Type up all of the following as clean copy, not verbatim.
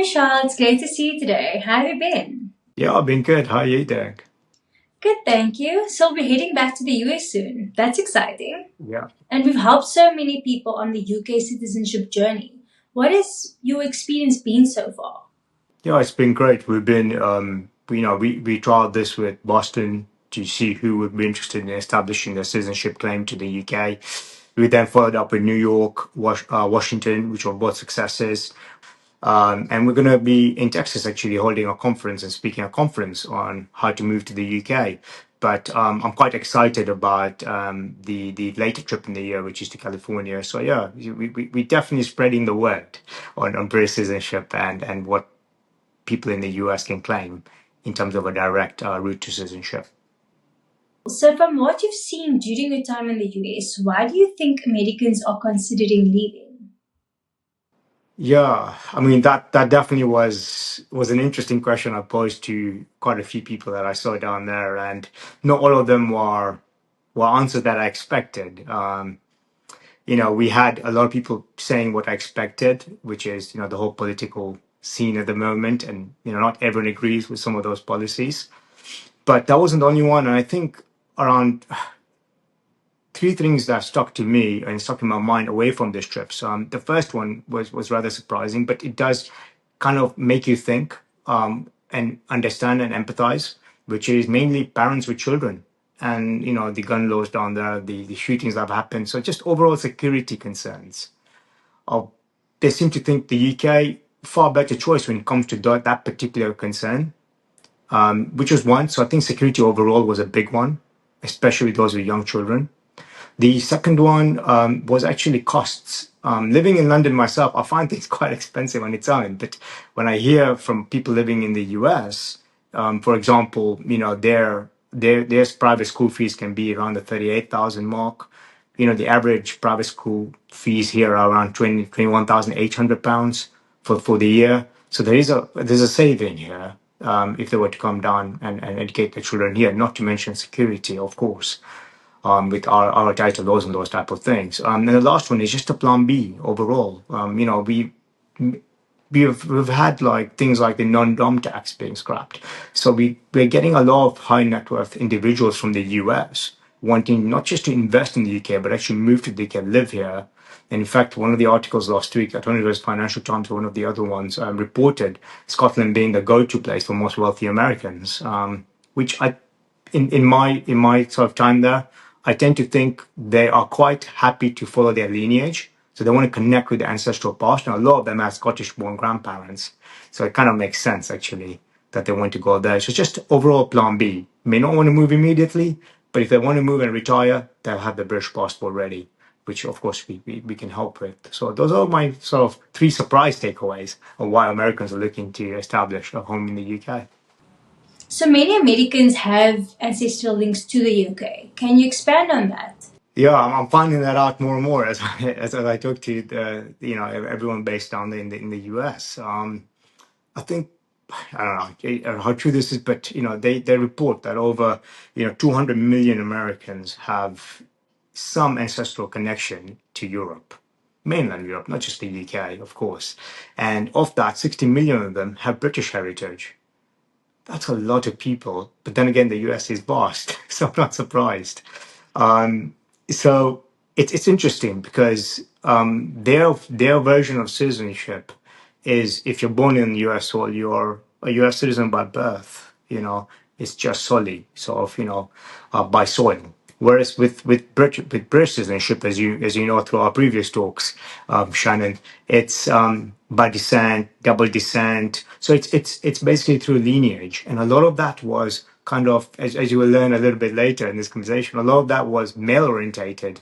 Michelle, it's great to see you today. How have you been? Yeah, I've been good. How are you doing? Good, thank you. So we'll be heading back to the US soon. That's exciting. Yeah. And we've helped so many people on the UK citizenship journey. What has your experience been so far? Yeah, it's been great. We trialed this with Boston to see who would be interested in establishing their citizenship claim to the UK. We then followed up with New York, Washington, which were both successes. And we're going to be in Texas actually holding a conference and speaking at a conference on how to move to the UK. But I'm quite excited about the later trip in the year, which is to California. So yeah, we definitely spreading the word on British citizenship and what people in the US can claim in terms of a direct route to citizenship. So, from what you've seen during your time in the US, why do you think Americans are considering leaving? Yeah, I mean that definitely was an interesting question I posed to quite a few people that I saw down there, and not all of them were answers that I expected. We had a lot of people saying what I expected, which is the whole political scene at the moment, and not everyone agrees with some of those policies. But that wasn't the only one, and I think around three things that stuck to me and stuck in my mind away from this trip. So the first one was rather surprising, but it does kind of make you think and understand and empathize, which is mainly parents with children and the gun laws down there, the shootings that have happened. So just overall security concerns. Uh, they seem to think the UK far better choice when it comes to that particular concern, which was one. So I think security overall was a big one, especially those with young children. The second one was actually costs. Living in London myself, I find things quite expensive on its own. But when I hear from people living in the US, for example, their private school fees can be around the 38,000 mark. The average private school fees here are around 21,800 pounds for the year. So there's a saving here if they were to come down and educate the children here. Not to mention security, of course, with our title laws and those type of things. And the last one is just a plan B overall. We've had like things like the non-dom tax being scrapped. So we're getting a lot of high net worth individuals from the US wanting not just to invest in the UK, but actually move to the UK, live here. And in fact, one of the articles last week, I don't know if it was Financial Times or one of the other ones, reported Scotland being the go-to place for most wealthy Americans, which in my sort of time there, I tend to think they are quite happy to follow their lineage. So they want to connect with the ancestral past. And a lot of them have Scottish-born grandparents. So it kind of makes sense, actually, that they want to go there. So it's just overall plan B. May not want to move immediately, but if they want to move and retire, they'll have the British passport ready, which, of course, we can help with. So those are my sort of three surprise takeaways on why Americans are looking to establish a home in the UK. So, many Americans have ancestral links to the UK. Can you expand on that? Yeah, I'm finding that out more and more as as I talk to everyone based down there in the US. I think I don't know how true this is, but they report that over 200 million Americans have some ancestral connection to Europe, mainland Europe, not just the UK, of course. And of that, 60 million of them have British heritage. That's a lot of people. But then again, the US is vast, so I'm not surprised. So it's interesting because their version of citizenship is if you're born in the US soil, you're a US citizen by birth. It's just solely sort of by soil. Whereas with British citizenship, as you know through our previous talks, Shannon, it's by descent, double descent. So it's basically through lineage, and a lot of that was kind of as you will learn a little bit later in this conversation. A lot of that was male orientated,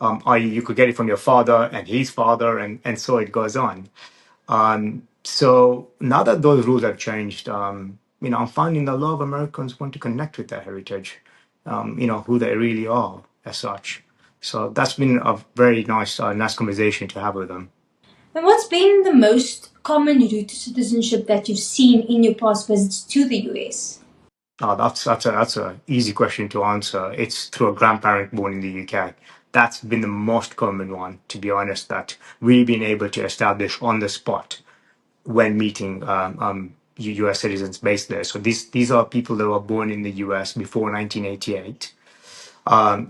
i.e., you could get it from your father and his father, and so it goes on. So now that those rules have changed, I'm finding a lot of Americans want to connect with their heritage, who they really are as such. So that's been a very nice conversation to have with them. And what's been the most common route to citizenship that you've seen in your past visits to the US? Oh, that's a easy question to answer. It's through a grandparent born in the UK. That's been the most common one, to be honest, that we've been able to establish on the spot. when meeting US citizens based there. So these are people that were born in the US before 1988,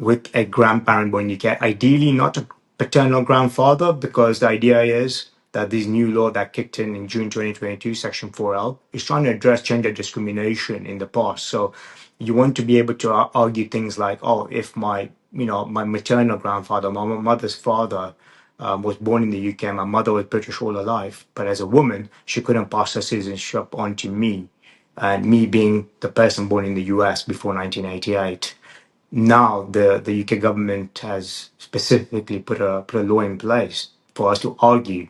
with a grandparent born in the UK, ideally not a paternal grandfather, because the idea is that this new law that kicked in June 2022, Section 4L, is trying to address gender discrimination in the past. So you want to be able to argue things like, oh, if my maternal grandfather, my mother's father, was born in the UK, my mother was British all her life, but as a woman, she couldn't pass her citizenship on to me, and me being the person born in the US before 1988. Now the UK government has specifically put a law in place for us to argue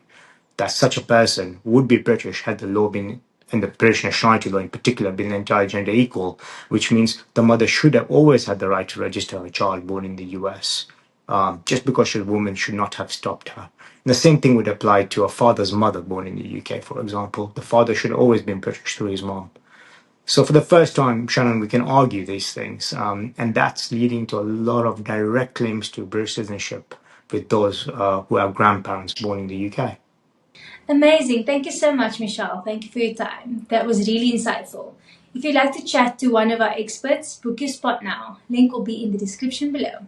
that such a person would be British had the law been, and the British nationality law in particular, been entirely gender equal, which means the mother should have always had the right to register a child born in the US. Just because she's a woman should not have stopped her. And the same thing would apply to a father's mother born in the UK, for example. The father should have always been British through his mom. So for the first time, Shannon, we can argue these things, and that's leading to a lot of direct links to British citizenship with those who have grandparents born in the UK. Amazing. Thank you so much, Michelle. Thank you for your time. That was really insightful. If you'd like to chat to one of our experts, book your spot now. Link will be in the description below.